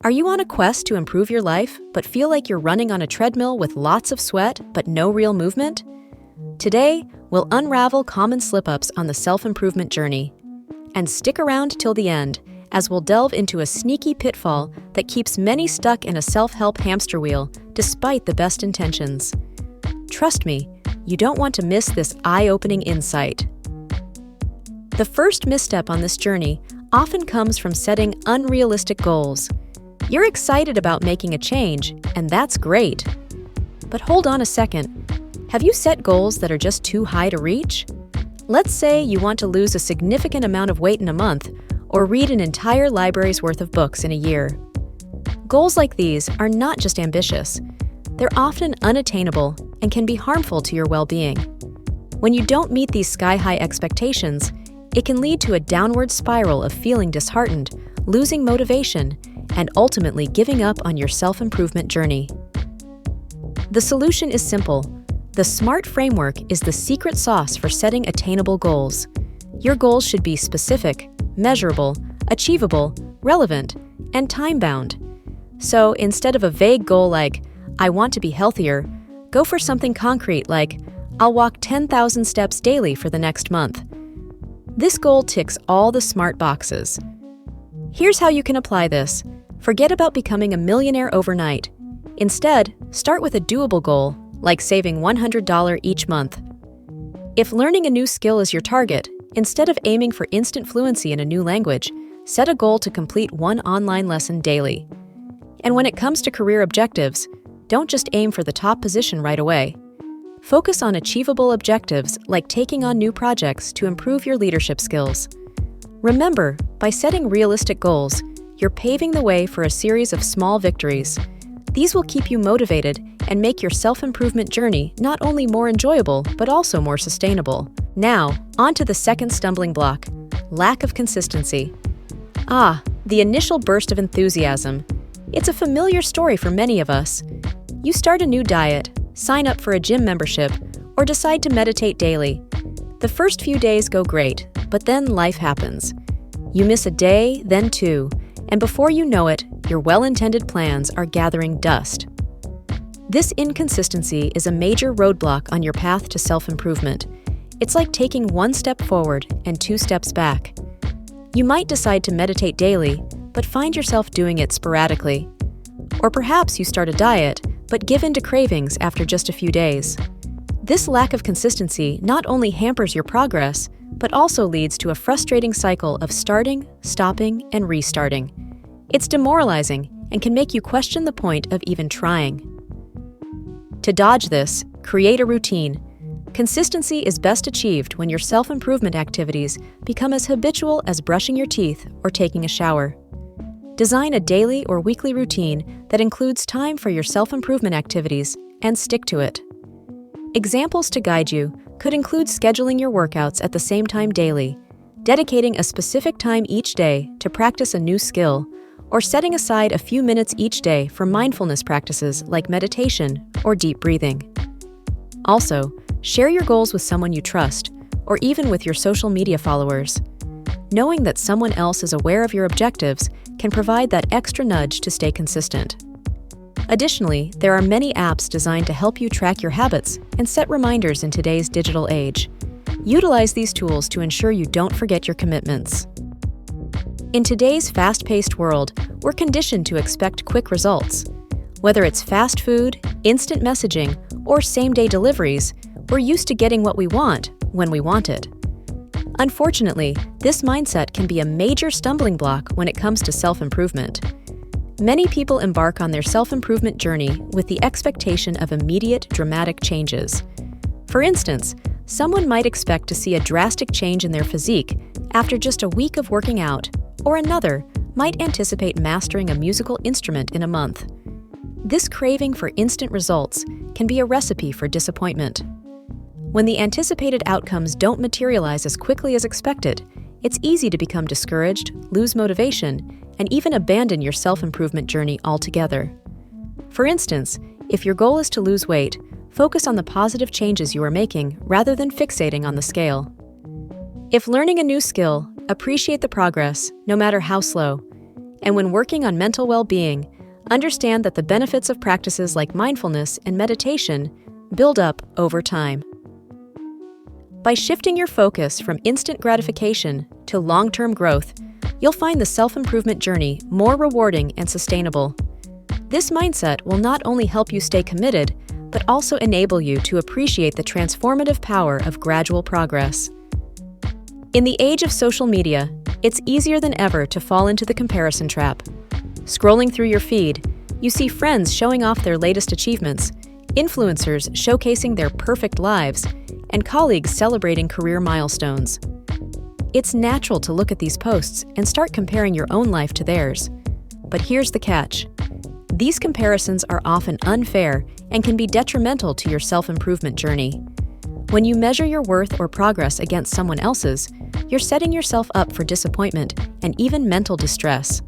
Are you on a quest to improve your life, but feel like you're running on a treadmill with lots of sweat, but no real movement? Today, we'll unravel common slip-ups on the self-improvement journey. And stick around till the end, as we'll delve into a sneaky pitfall that keeps many stuck in a self-help hamster wheel, despite the best intentions. Trust me, you don't want to miss this eye-opening insight. The first misstep on this journey often comes from setting unrealistic goals. You're excited about making a change, and that's great. But hold on a second. Have you set goals that are just too high to reach? Let's say you want to lose a significant amount of weight in a month, or read an entire library's worth of books in a year. Goals like these are not just ambitious. They're often unattainable and can be harmful to your well-being. When you don't meet these sky-high expectations, it can lead to a downward spiral of feeling disheartened, losing motivation, and ultimately giving up on your self-improvement journey. The solution is simple. The SMART framework is the secret sauce for setting attainable goals. Your goals should be specific, measurable, achievable, relevant, and time-bound. So instead of a vague goal like, I want to be healthier, go for something concrete like, I'll walk 10,000 steps daily for the next month. This goal ticks all the SMART boxes. Here's how you can apply this. Forget about becoming a millionaire overnight. Instead, start with a doable goal, like saving $100 each month. If learning a new skill is your target, instead of aiming for instant fluency in a new language, set a goal to complete one online lesson daily. And when it comes to career objectives, don't just aim for the top position right away. Focus on achievable objectives like taking on new projects to improve your leadership skills. Remember, by setting realistic goals, you're paving the way for a series of small victories. These will keep you motivated and make your self-improvement journey not only more enjoyable, but also more sustainable. Now, on to the second stumbling block, lack of consistency. The initial burst of enthusiasm. It's a familiar story for many of us. You start a new diet, sign up for a gym membership, or decide to meditate daily. The first few days go great, but then life happens. You miss a day, then two, and before you know it, your well-intended plans are gathering dust. This inconsistency is a major roadblock on your path to self-improvement. It's like taking one step forward and two steps back. You might decide to meditate daily, but find yourself doing it sporadically. Or perhaps you start a diet, but give in to cravings after just a few days. This lack of consistency not only hampers your progress, but also leads to a frustrating cycle of starting, stopping, and restarting. It's demoralizing and can make you question the point of even trying. To dodge this, create a routine. Consistency is best achieved when your self-improvement activities become as habitual as brushing your teeth or taking a shower. Design a daily or weekly routine that includes time for your self-improvement activities and stick to it. Examples to guide you could include scheduling your workouts at the same time daily, dedicating a specific time each day to practice a new skill, or setting aside a few minutes each day for mindfulness practices like meditation or deep breathing. Also, share your goals with someone you trust, or even with your social media followers. Knowing that someone else is aware of your objectives can provide that extra nudge to stay consistent. Additionally, there are many apps designed to help you track your habits and set reminders in today's digital age. Utilize these tools to ensure you don't forget your commitments. In today's fast-paced world, we're conditioned to expect quick results. Whether it's fast food, instant messaging, or same-day deliveries, we're used to getting what we want when we want it. Unfortunately, this mindset can be a major stumbling block when it comes to self-improvement. Many people embark on their self-improvement journey with the expectation of immediate, dramatic changes. For instance, someone might expect to see a drastic change in their physique after just a week of working out, or another might anticipate mastering a musical instrument in a month. This craving for instant results can be a recipe for disappointment. When the anticipated outcomes don't materialize as quickly as expected, it's easy to become discouraged, lose motivation, and even abandon your self-improvement journey altogether. For instance, if your goal is to lose weight, focus on the positive changes you are making rather than fixating on the scale. If learning a new skill, appreciate the progress, no matter how slow. And when working on mental well-being, understand that the benefits of practices like mindfulness and meditation build up over time. By shifting your focus from instant gratification to long-term growth, you'll find the self-improvement journey more rewarding and sustainable. This mindset will not only help you stay committed, but also enable you to appreciate the transformative power of gradual progress. In the age of social media, it's easier than ever to fall into the comparison trap. Scrolling through your feed, you see friends showing off their latest achievements, influencers showcasing their perfect lives, and colleagues celebrating career milestones. It's natural to look at these posts and start comparing your own life to theirs. But here's the catch. These comparisons are often unfair and can be detrimental to your self-improvement journey. When you measure your worth or progress against someone else's, you're setting yourself up for disappointment and even mental distress.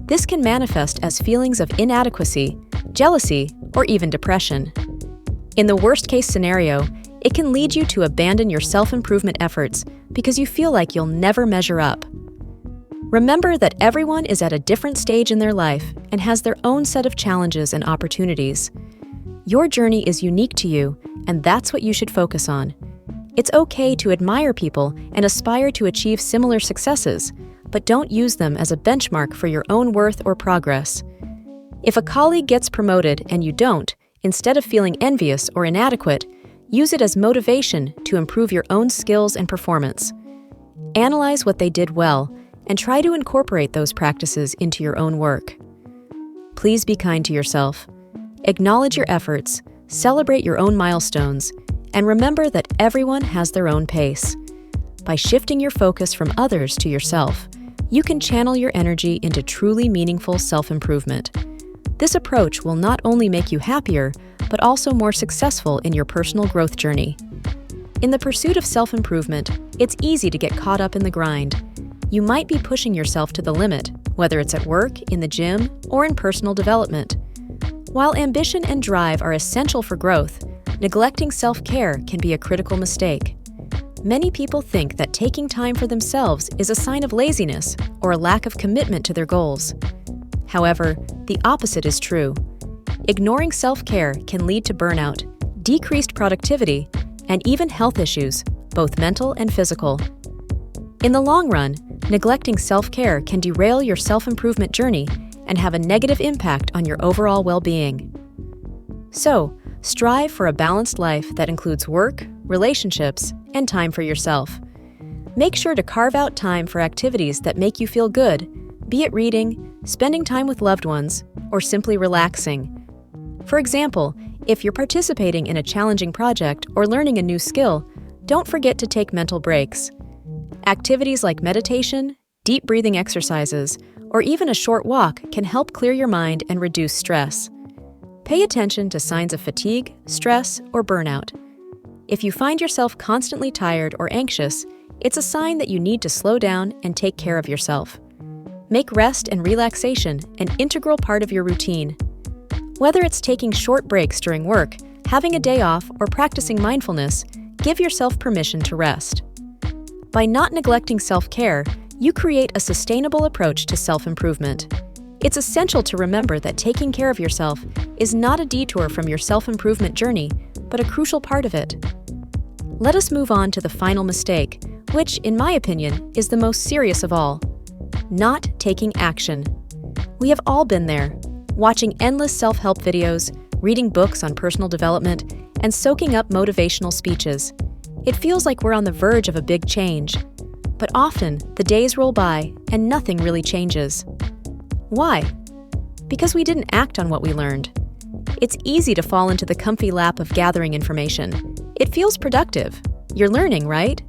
This can manifest as feelings of inadequacy, jealousy, or even depression. In the worst-case scenario, it can lead you to abandon your self-improvement efforts because you feel like you'll never measure up. Remember that everyone is at a different stage in their life and has their own set of challenges and opportunities. Your journey is unique to you, and that's what you should focus on. It's okay to admire people and aspire to achieve similar successes, but don't use them as a benchmark for your own worth or progress. If a colleague gets promoted and you don't, instead of feeling envious or inadequate, use it as motivation to improve your own skills and performance. Analyze what they did well and try to incorporate those practices into your own work. Please be kind to yourself. Acknowledge your efforts, celebrate your own milestones, and remember that everyone has their own pace. By shifting your focus from others to yourself, you can channel your energy into truly meaningful self-improvement. This approach will not only make you happier, but also more successful in your personal growth journey. In the pursuit of self-improvement, it's easy to get caught up in the grind. You might be pushing yourself to the limit, whether it's at work, in the gym, or in personal development. While ambition and drive are essential for growth, neglecting self-care can be a critical mistake. Many people think that taking time for themselves is a sign of laziness or a lack of commitment to their goals. However, the opposite is true. Ignoring self-care can lead to burnout, decreased productivity, and even health issues, both mental and physical. In the long run, neglecting self-care can derail your self-improvement journey and have a negative impact on your overall well-being. So, strive for a balanced life that includes work, relationships, and time for yourself. Make sure to carve out time for activities that make you feel good, be it reading, spending time with loved ones, or simply relaxing. For example, if you're participating in a challenging project or learning a new skill, don't forget to take mental breaks. Activities like meditation, deep breathing exercises, or even a short walk can help clear your mind and reduce stress. Pay attention to signs of fatigue, stress, or burnout. If you find yourself constantly tired or anxious, it's a sign that you need to slow down and take care of yourself. Make rest and relaxation an integral part of your routine. Whether it's taking short breaks during work, having a day off, or practicing mindfulness, give yourself permission to rest. By not neglecting self-care, you create a sustainable approach to self-improvement. It's essential to remember that taking care of yourself is not a detour from your self-improvement journey, but a crucial part of it. Let us move on to the final mistake, which, in my opinion, is the most serious of all: not taking action. We have all been there, watching endless self-help videos, reading books on personal development, and soaking up motivational speeches. It feels like we're on the verge of a big change. But often, the days roll by and nothing really changes. Why? Because we didn't act on what we learned. It's easy to fall into the comfy lap of gathering information. It feels productive. You're learning, right?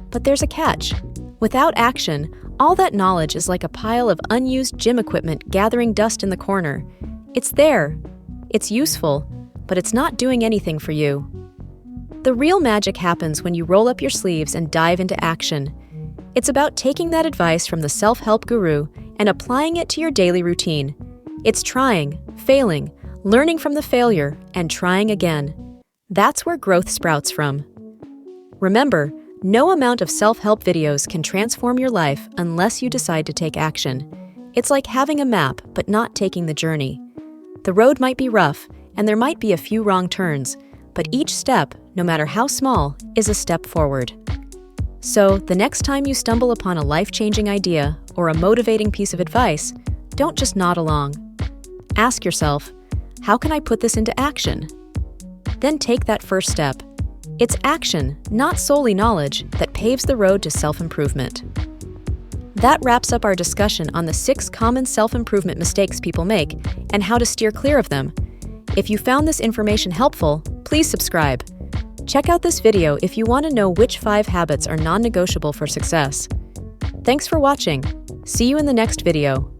But there's a catch. Without action, all that knowledge is like a pile of unused gym equipment gathering dust in the corner. It's there. It's useful, but it's not doing anything for you. The real magic happens when you roll up your sleeves and dive into action. It's about taking that advice from the self-help guru and applying it to your daily routine. It's trying, failing, learning from the failure, and trying again. That's where growth sprouts from. Remember, no amount of self-help videos can transform your life unless you decide to take action. It's like having a map, but not taking the journey. The road might be rough, and there might be a few wrong turns, but each step, no matter how small, is a step forward. So, the next time you stumble upon a life-changing idea or a motivating piece of advice, don't just nod along. Ask yourself, how can I put this into action? Then take that first step. It's action, not solely knowledge, that paves the road to self-improvement. That wraps up our discussion on the 6 common self-improvement mistakes people make and how to steer clear of them. If you found this information helpful, please subscribe. Check out this video if you want to know which 5 habits are non-negotiable for success. Thanks for watching. See you in the next video.